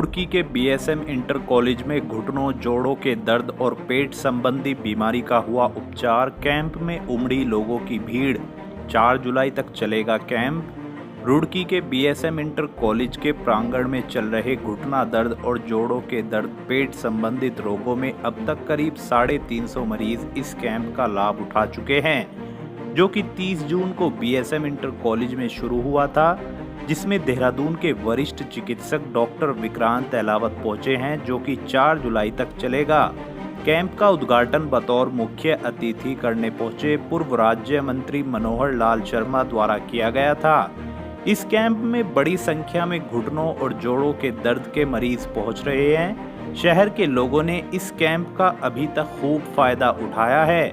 रुड़की के BSM inter college में घुटनों, जोड़ों के दर्द और पेट संबंधी बीमारी का हुआ उपचार। कैंप में उमड़ी लोगों की भीड़। 4 जुलाई तक चलेगा कैंप। रुड़की के बीएसएम इंटर कॉलेज के प्रांगण में चल रहे घुटना दर्द और जोड़ों के दर्द, पेट संबंधित रोगों में अब तक करीब 350 मरीज इस कैंप का लाभ उठा चुके हैं, जो कि 30 जून को बीएसएम इंटर कॉलेज में शुरू हुआ था, जिसमें देहरादून के वरिष्ठ चिकित्सक डॉक्टर विक्रांत अहलावत पहुंचे हैं, जो कि 4 जुलाई तक चलेगा। कैंप का उद्घाटन बतौर मुख्य अतिथि करने पहुंचे पूर्व राज्य मंत्री मनोहर लाल शर्मा द्वारा किया गया था। इस कैंप में बड़ी संख्या में घुटनों और जोड़ों के दर्द के मरीज पहुंच रहे हैं। शहर के लोगों ने इस कैंप का अभी तक खूब फायदा उठाया है।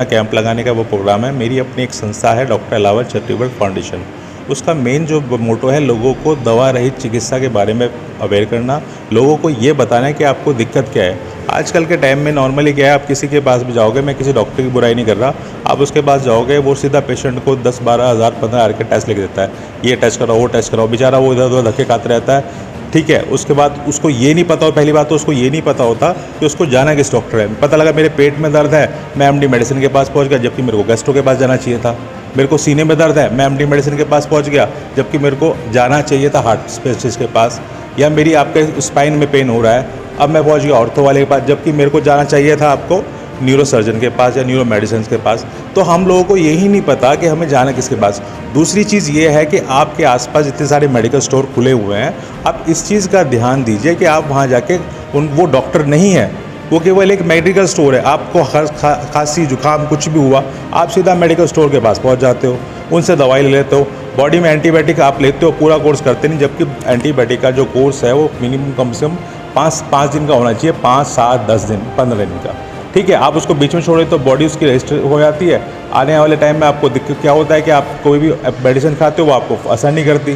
कैंप लगाने का वो प्रोग्राम है। मेरी अपनी एक संस्था है डॉक्टर अहलावत चैरिटेबल फाउंडेशन। उसका मेन जो मोटो है लोगों को दवा रहित चिकित्सा के बारे में अवेयर करना, लोगों को ये बताना है कि आपको दिक्कत क्या है। आजकल के टाइम में नॉर्मली क्या है, आप किसी के पास भी जाओगे, मैं किसी डॉक्टर की बुराई नहीं कर रहा, आप उसके पास जाओगे वो सीधा पेशेंट को 10-12 हज़ार 15 हज़ार के टेस्ट लिख देता है, ये टेस्ट कराओ वो टेस्ट कराओ, बेचारा वो इधर उधर धक्के खाते रहता है। ठीक है, उसके बाद उसको ये नहीं पता, पहली बात तो उसको ये नहीं पता होता कि उसको जाना किस डॉक्टर है। पता लगा मेरे पेट में दर्द है, मैं एमडी मेडिसिन के पास पहुंच गया, जबकि मेरे को गैस्ट्रो के पास जाना चाहिए था। मेरे को सीने में दर्द है, मैं एमडी मेडिसिन के पास पहुंच गया, जबकि मेरे को जाना चाहिए था हार्ट स्पेशलिस्ट के पास। या मेरी आपके स्पाइन में पेन हो रहा है, अब मैं पहुंच गया ऑर्थो वाले के पास, जबकि मेरे को जाना चाहिए था आपको न्यूरो सर्जन के पास या न्यूरो मेडिसिन के पास। तो हम लोगों को यही नहीं पता कि हमें जाना किसके पास। दूसरी चीज़ ये है कि आपके आसपास इतने सारे मेडिकल स्टोर खुले हुए हैं, आप इस चीज़ का ध्यान दीजिए कि आप वहाँ जाके वो डॉक्टर नहीं है, वो केवल एक मेडिकल स्टोर है। आपको खांसी जुकाम कुछ भी हुआ, आप सीधा मेडिकल स्टोर के पास पहुँच जाते हो, उनसे दवाई ले लेते हो। बॉडी में एंटीबायोटिक आप लेते हो, पूरा कोर्स करते नहीं, जबकि एंटीबायोटिक का जो कोर्स है वो मिनिमम कम से कम 5 दिन का होना चाहिए, 5, 7, 10 दिन, 15 दिन का। ठीक है, आप उसको बीच में छोड़े तो बॉडी उसकी रजिस्टर हो जाती है। आने वाले टाइम में आपको दिक्कत क्या होता है कि आप कोई भी मेडिसिन खाते हो वो आपको असर नहीं करती।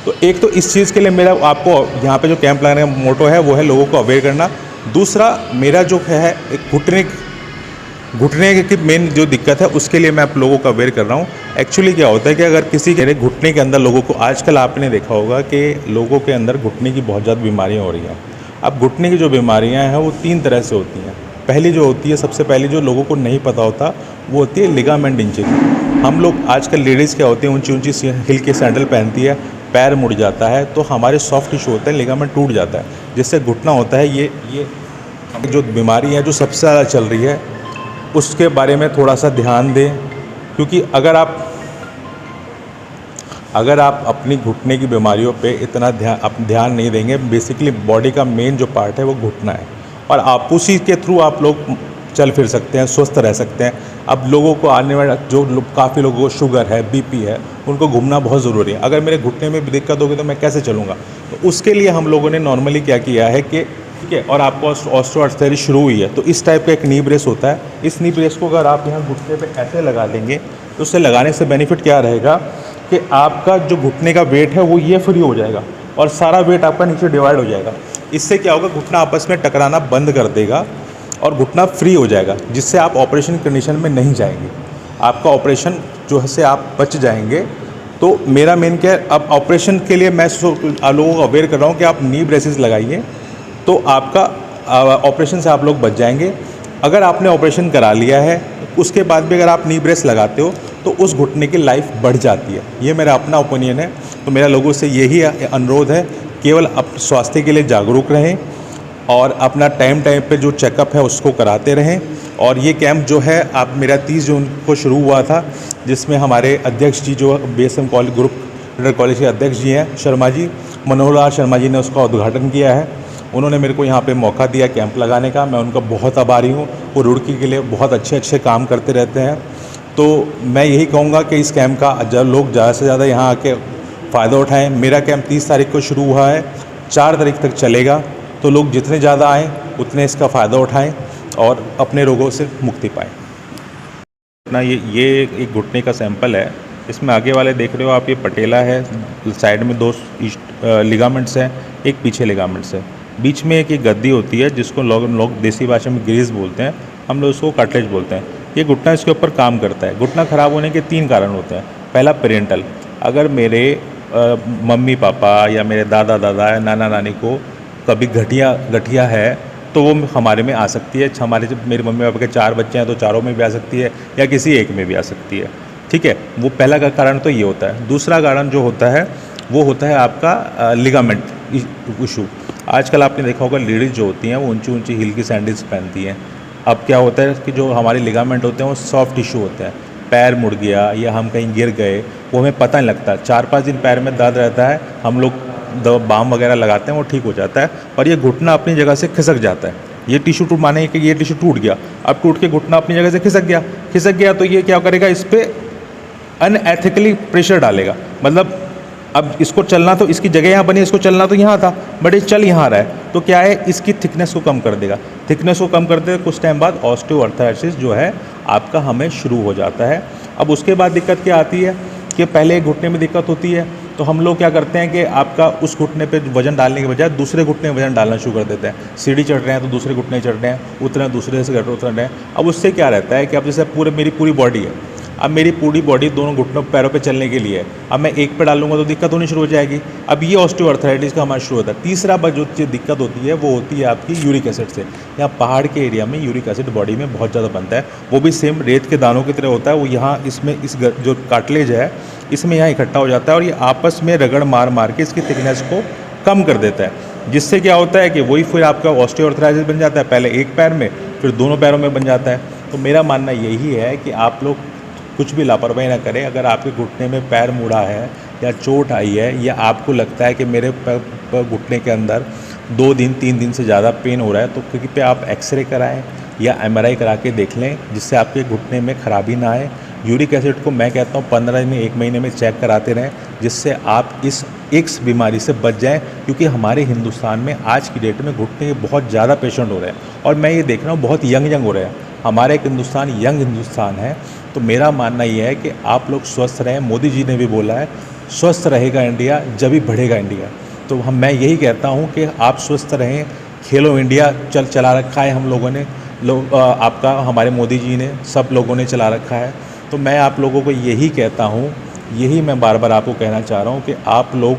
तो एक तो इस चीज़ के लिए मेरा आपको यहाँ पे जो कैंप लगाने का मोटो है वो है लोगों को अवेयर करना। दूसरा मेरा जो है एक घुटने की मेन जो दिक्कत है उसके लिए मैं आप लोगों को अवेयर कर रहा हूँ। एक्चुअली क्या होता है कि अगर किसी के घुटने के अंदर लोगों को, आजकल आपने देखा होगा कि लोगों के अंदर घुटने की बहुत ज़्यादा बीमारियाँ हो रही हैं। अब घुटने की जो बीमारियाँ हैं वो 3 तरह से होती हैं। पहली जो होती है, सबसे पहली जो लोगों को नहीं पता होता, वो होती है लिगामेंट इंजरी। हम लोग आजकल लेडीज़ क्या होती हैं, ऊंची ऊंची हिल के सैंडल पहनती है, पैर मुड़ जाता है, तो हमारे सॉफ्ट टिश्यू होता है, लिगामेंट टूट जाता है, जिससे घुटना होता है। ये जो बीमारी है जो सबसे ज़्यादा चल रही है, उसके बारे में थोड़ा सा ध्यान दें। क्योंकि अगर आप अपनी घुटने की बीमारियों पे इतना ध्यान नहीं देंगे, बेसिकली बॉडी का मेन जो पार्ट है वो घुटना है, और आप उसी के थ्रू आप लोग चल फिर सकते हैं, स्वस्थ रह सकते हैं। अब लोगों को आने वाला काफ़ी लोगों को शुगर है, बीपी है, उनको घूमना बहुत ज़रूरी है। अगर मेरे घुटने में भी दिक्कत होगी तो मैं कैसे चलूँगा? तो उसके लिए हम लोगों ने नॉर्मली क्या किया है कि ठीक है, और आपको ऑस्टियोआर्थराइटिस शुरू हुई है तो इस टाइप का एक नी ब्रेस होता है। इस नी ब्रेस को अगर आप यहाँ घुटने पे ऐसे लगा लेंगे तो उससे लगाने से बेनिफिट क्या रहेगा कि आपका जो घुटने का वेट है वो ये फ्री हो जाएगा और सारा वेट आपका नीचे डिवाइड हो जाएगा। इससे क्या होगा, घुटना आपस में टकराना बंद कर देगा और घुटना फ्री हो जाएगा, जिससे आप ऑपरेशन कंडीशन में नहीं जाएंगे। आपका ऑपरेशन जो है से आप बच जाएंगे। तो मेरा मेन क्या है, अब ऑपरेशन के लिए मैं लोगों को अवेयर कर रहा हूँ कि आप नी ब्रेसेस लगाइए, तो आपका ऑपरेशन से आप लोग बच जाएंगे। अगर आपने ऑपरेशन करा लिया है उसके बाद भी अगर आप नी ब्रेस लगाते हो तो उस घुटने की लाइफ बढ़ जाती है। ये मेरा अपना ओपिनियन है। तो मेरा लोगों से यही अनुरोध है, केवल अपने स्वास्थ्य के लिए जागरूक रहें और अपना टाइम पे जो चेकअप है उसको कराते रहें। और ये कैंप जो है आप मेरा 30 जून को शुरू हुआ था, जिसमें हमारे अध्यक्ष जी जो BSM college group inter college के अध्यक्ष जी हैं शर्मा जी, मनोहर लाल शर्मा जी ने उसका उद्घाटन किया है। उन्होंने मेरे को यहाँ पे मौका दिया कैंप लगाने का, मैं उनका बहुत आभारी हूँ। वो रुड़की के लिए बहुत अच्छे काम करते रहते हैं। तो मैं यही कहूँगा कि इस कैंप का लोग ज़्यादा से ज़्यादा यहाँ आके फ़ायदा उठाएं। मेरा कैंप 30 तारीख को शुरू हुआ है, 4 तारीख तक चलेगा। तो लोग जितने ज़्यादा आएँ उतने इसका फ़ायदा उठाएँ और अपने रोगों से मुक्ति पाएँ। ना ये एक घुटने का सैंपल है। इसमें आगे वाले देख रहे हो आप, ये पटेला है, साइड में 2 लिगामेंट्स हैं, एक पीछे लिगामेंट्स है, बीच में एक गद्दी होती है जिसको लोग देसी भाषा में ग्रीस बोलते हैं, हम लोग उसको कार्टिलेज बोलते हैं। ये घुटना इसके ऊपर काम करता है। घुटना ख़राब होने के 3 कारण होते हैं। पहला पेरेंटल, अगर मेरे मम्मी पापा या मेरे दादा दादा या नाना नानी को कभी गठिया है तो वो हमारे में आ सकती है। हमारे जब मेरे मम्मी पापा के 4 बच्चे हैं तो चारों में भी आ सकती है या किसी एक में भी आ सकती है। ठीक है, वो पहला का कारण तो ये होता है। दूसरा कारण जो होता है वो होता है आपका लिगामेंट इशू। आजकल आपने देखा होगा लेडीज़ जो होती हैं वो ऊंची ऊंची हील की सैंडल्स पहनती हैं। अब क्या होता है कि जो हमारे लिगामेंट होते हैं वो सॉफ्ट टिश्यू होते हैं। पैर मुड़ गया या हम कहीं गिर गए वो हमें पता नहीं लगता, 4-5 दिन पैर में दर्द रहता है, हम लोग बाम वगैरह लगाते हैं वो ठीक हो जाता है, और ये घुटना अपनी जगह से खिसक जाता है। ये टिश्यू टूट माने कि ये टिश्यू टूट गया, अब टूट के घुटना अपनी जगह से खिसक गया तो ये क्या करेगा, इस पर अनएथिकली प्रेशर डालेगा। मतलब अब इसको चलना तो इसकी जगह यहाँ बनी, इसको चलना तो यहाँ था, बट ये चल यहाँ रहा है तो क्या है, इसकी थिकनेस को कम कर देगा। थिकनेस को कम करते कुछ टाइम बाद ऑस्टियोआर्थराइटिस जो है आपका हमें शुरू हो जाता है। अब उसके बाद दिक्कत क्या आती है कि पहले घुटने में दिक्कत होती है तो हम लोग क्या करते हैं कि आपका उस घुटने पे वजन डालने के बजाय दूसरे घुटने में वजन डालना शुरू कर देते हैं। सीढ़ी चढ़ रहे हैं तो दूसरे घुटने चढ़ रहे हैं, उतर रहे हैं दूसरे से उतर रहे हैं। अब उससे क्या रहता है कि अब जैसे मेरी पूरी बॉडी है, अब मेरी पूरी बॉडी दोनों घुटनों पैरों पे चलने के लिए है, अब मैं एक पे डालूंगा तो दिक्कत होनी शुरू हो जाएगी। अब ये ऑस्टियोआर्थराइटिस का हमारा शुरू होता है। तीसरा जो दिक्कत होती है वो होती है आपकी यूरिक एसिड से। यहाँ पहाड़ के एरिया में यूरिक एसिड बॉडी में बहुत ज़्यादा बनता है, वो भी सेम रेत के दानों की तरह होता है। वो यहाँ इसमें जो कार्टिलेज है इसमें यहाँ इकट्ठा हो जाता है और ये आपस में रगड़ मार के इसकी थिकनेस को कम कर देता है, जिससे क्या होता है कि वही फिर आपका ऑस्टियोआर्थराइटिस बन जाता है, पहले एक पैर में फिर दोनों पैरों में बन जाता है। तो मेरा मानना यही है कि आप लोग कुछ भी लापरवाही ना करें। अगर आपके घुटने में पैर मुड़ा है या चोट आई है या आपको लगता है कि मेरे घुटने के अंदर 2 दिन 3 दिन से ज़्यादा पेन हो रहा है तो कृपया आप एक्सरे कराएं या MRI करा के देख लें, जिससे आपके घुटने में खराबी ना आए। यूरिक एसिड को मैं कहता हूँ 15 दिन में 1 महीने में चेक कराते रहें, जिससे आप इस बीमारी से बच जाएं। क्योंकि हमारे हिंदुस्तान में आज की डेट में घुटने के बहुत ज़्यादा पेशेंट हो रहे हैं और मैं ये देख रहा हूँ बहुत यंग हो रहे हैं। हमारा एक हिंदुस्तान यंग हिंदुस्तान है। तो मेरा मानना ये है कि आप लोग स्वस्थ रहें। मोदी जी ने भी बोला है स्वस्थ रहेगा इंडिया जब भी बढ़ेगा इंडिया। तो मैं यही कहता हूँ कि आप स्वस्थ रहें। खेलो इंडिया चला रखा है हम लोगों ने, आपका हमारे मोदी जी ने, सब लोगों ने चला रखा है। तो मैं आप लोगों को यही कहता हूँ, यही मैं बार बार आपको कहना चाह रहा हूँ कि आप लोग